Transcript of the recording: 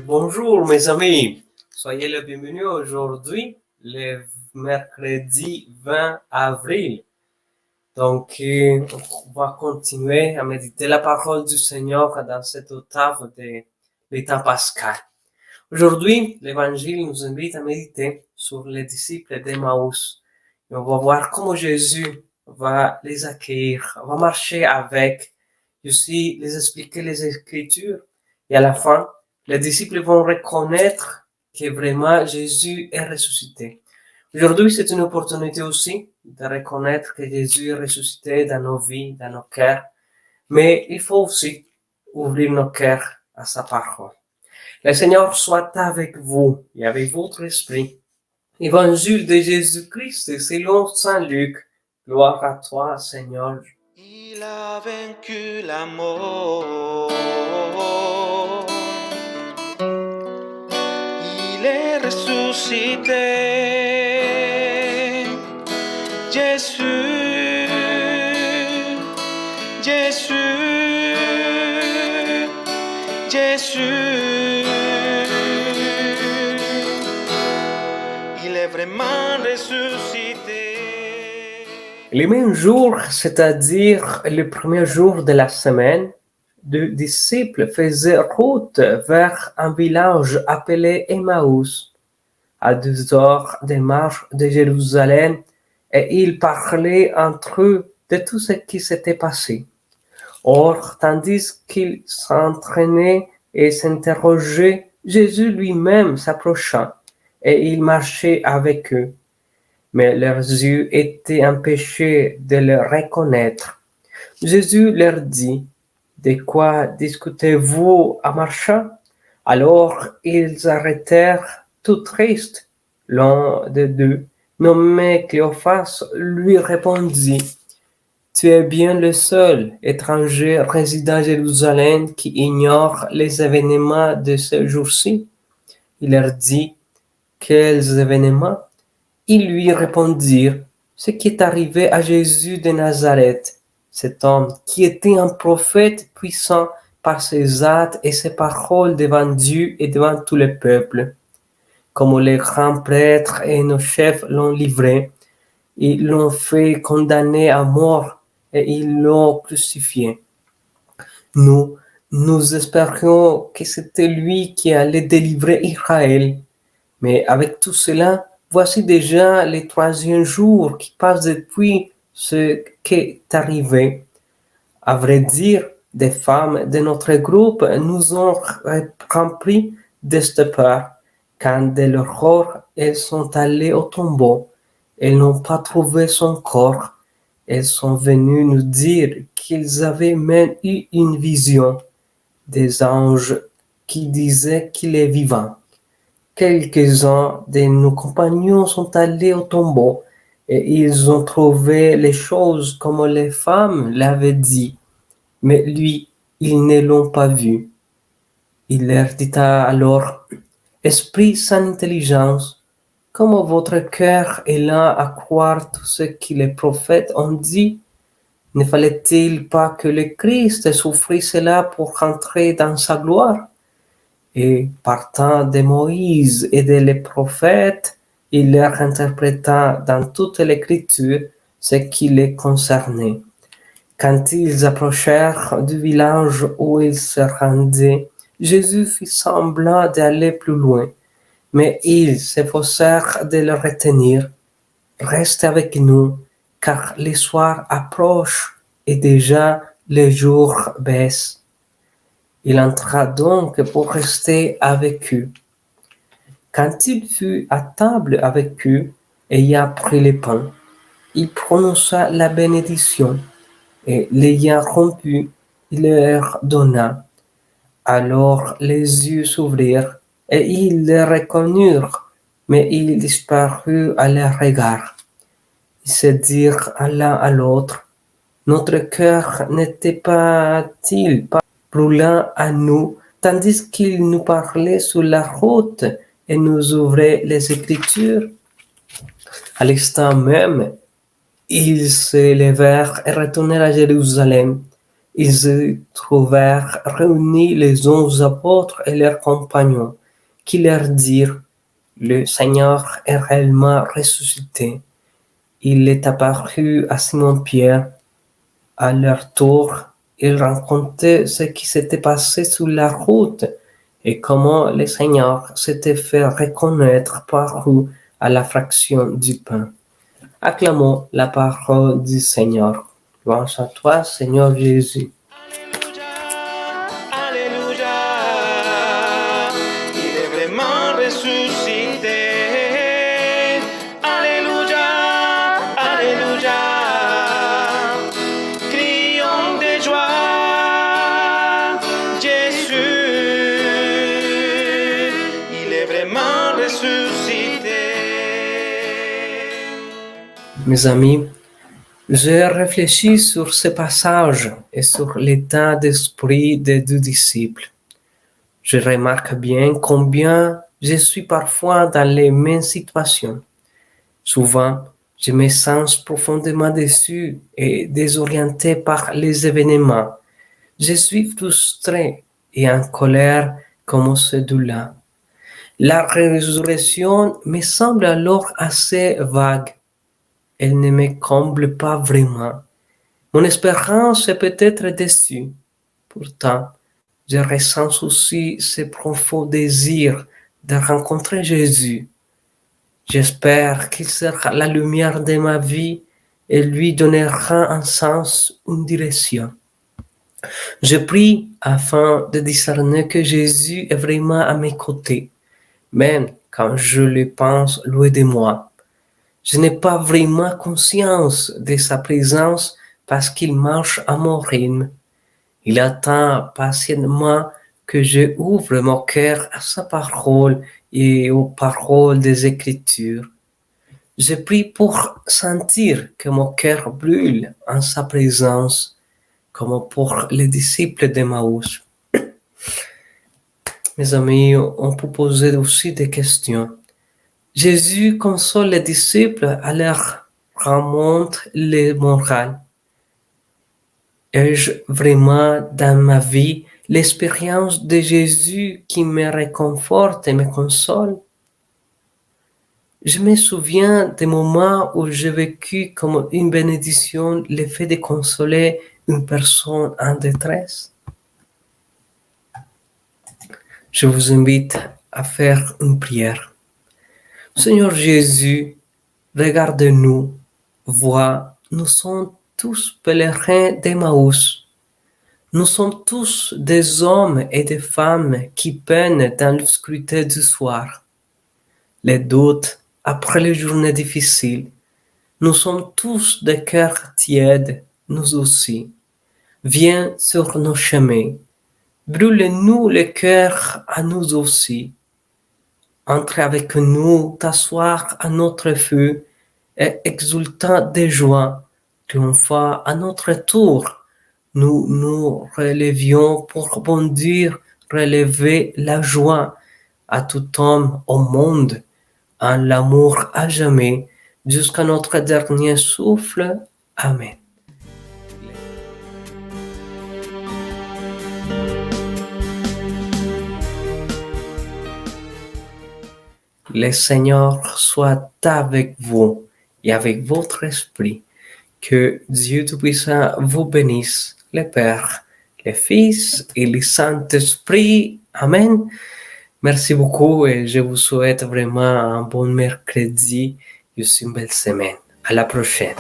Bonjour mes amis, soyez les bienvenus aujourd'hui, le mercredi 20 avril. On va continuer à méditer la parole du Seigneur dans cette octave de l'état pascal. Aujourd'hui, l'Évangile nous invite à méditer sur les disciples d'Emmaüs. Et on va voir comment Jésus va les accueillir, va marcher avec, et aussi les expliquer les Écritures. Et à la fin, les disciples vont reconnaître que vraiment Jésus est ressuscité. Aujourd'hui, c'est une opportunité aussi de reconnaître que Jésus est ressuscité dans nos vies, dans nos cœurs. Mais il faut aussi ouvrir nos cœurs à sa parole. Le Seigneur soit avec vous et avec votre esprit. Évangile de Jésus-Christ selon Saint Luc. Gloire à toi, Seigneur. Il a vaincu la mort. Il est ressuscité. Jésus, Jésus, Jésus. Il est vraiment ressuscité. Le même jour, c'est-à-dire le premier jour de la semaine, deux disciples faisaient route vers un village appelé Emmaüs, à 2 heures de marche de Jérusalem, et ils parlaient entre eux de tout ce qui s'était passé. Or, tandis qu'ils s'entraînaient et s'interrogeaient, Jésus lui-même s'approcha, et il marchait avec eux. Mais leurs yeux étaient empêchés de le reconnaître. Jésus leur dit, de quoi discutez-vous en marchant? Alors ils arrêtèrent tout tristes. L'un des deux, nommé Cléophas, lui répondit, tu es bien le seul étranger résidant à Jérusalem qui ignore les événements de ce jour-ci. Il leur dit, quels événements? Ils lui répondirent, ce qui est arrivé à Jésus de Nazareth, cet homme qui était un prophète puissant par ses actes et ses paroles devant Dieu et devant tout le peuple. Comme les grands prêtres et nos chefs l'ont livré, ils l'ont fait condamner à mort et ils l'ont crucifié. Nous espérions que c'était lui qui allait délivrer Israël. Mais avec tout cela, voici déjà le troisième jour qui passe depuis ce qui est arrivé. À vrai dire, des femmes de notre groupe nous ont rempli de stupeur quand de l'horreur elles sont allées au tombeau. Elles n'ont pas trouvé son corps. Elles sont venues nous dire qu'ils avaient même eu une vision des anges qui disaient qu'il est vivant. Quelques-uns de nos compagnons sont allés au tombeau et ils ont trouvé les choses comme les femmes l'avaient dit, mais lui, ils ne l'ont pas vu. Il leur dit alors, Esprit sans intelligence, comment votre cœur est lent à croire tout ce que les prophètes ont dit? Ne fallait-il pas que le Christ souffrit cela pour rentrer dans sa gloire? Et partant de Moïse et des prophètes, il leur interpréta dans toute l'écriture ce qui les concernait. Quand ils approchèrent du village où ils se rendaient, Jésus fit semblant d'aller plus loin, mais ils s'efforcèrent de le retenir. Reste avec nous, car le soir approche et déjà le jour baisse. Il entra donc pour rester avec eux. Quand il fut à table avec eux, ayant pris le pain, il prononça la bénédiction, et l'ayant rompu, il leur donna. Alors les yeux s'ouvrirent, et ils le reconnurent, mais il disparut à leur regard. Ils se dirent l'un à l'autre, notre cœur n'était pas-il pas brûlant à nous, tandis qu'il nous parlait sur la route et nous ouvrait les Écritures? À l'instant même, ils se levèrent et retournèrent à Jérusalem, ils se trouvèrent réunis les 11 apôtres et leurs compagnons, qui leur dirent, le Seigneur est réellement ressuscité. Il est apparu à Simon-Pierre. À leur tour, ils racontaient ce qui s'était passé sur la route et comment le Seigneur s'était fait reconnaître par eux à la fraction du pain. Acclamons la parole du Seigneur. Louange à toi, Seigneur Jésus. Alléluia, il est vraiment ressuscité. Alléluia, Alléluia, crions de joie. Jésus, il est vraiment ressuscité. Mes amis, j'ai réfléchi sur ce passage et sur l'état d'esprit des deux disciples. Je remarque bien combien je suis parfois dans les mêmes situations. Souvent, je me sens profondément déçu et désorienté par les événements. Je suis frustré et en colère comme celui-là. La résurrection me semble alors assez vague. Elle ne me comble pas vraiment. Mon espérance est peut-être déçue. Pourtant, je ressens aussi ce profond désir de rencontrer Jésus. J'espère qu'il sera la lumière de ma vie et lui donnera un sens, une direction. Je prie afin de discerner que Jésus est vraiment à mes côtés, même quand je le pense loin de moi. Je n'ai pas vraiment conscience de sa présence parce qu'il marche à mon rythme. Il attend patiemment que je ouvre mon cœur à sa parole et aux paroles des Écritures. Je prie pour sentir que mon cœur brûle en sa présence, comme pour les disciples d'Emmaüs. Mes amis, on peut poser aussi des questions. Jésus console les disciples à leur remonte le moral. Ai-je vraiment dans ma vie l'expérience de Jésus qui me réconforte et me console? Je me souviens des moments où j'ai vécu comme une bénédiction le fait de consoler une personne en détresse. Je vous invite à faire une prière. Seigneur Jésus, regarde-nous, vois, nous sommes tous pèlerins d'Emmaüs. Nous sommes tous des hommes et des femmes qui peinent dans l'obscurité du soir. Les doutes après les journées difficiles. Nous sommes tous des cœurs tièdes, nous aussi. Viens sur nos chemins. Brûle-nous le cœur à nous aussi. Entre avec nous, t'asseoir à notre feu et exultant de joie, triomphant à notre tour. Nous nous relevions pour bondir, relever la joie à tout homme au monde, en l'amour à jamais, jusqu'à notre dernier souffle. Amen. Le Seigneur soit avec vous et avec votre esprit. Que Dieu Tout-Puissant vous bénisse, le Père, le Fils et le Saint-Esprit. Amen. Merci beaucoup et je vous souhaite vraiment un bon mercredi et une belle semaine. À la prochaine.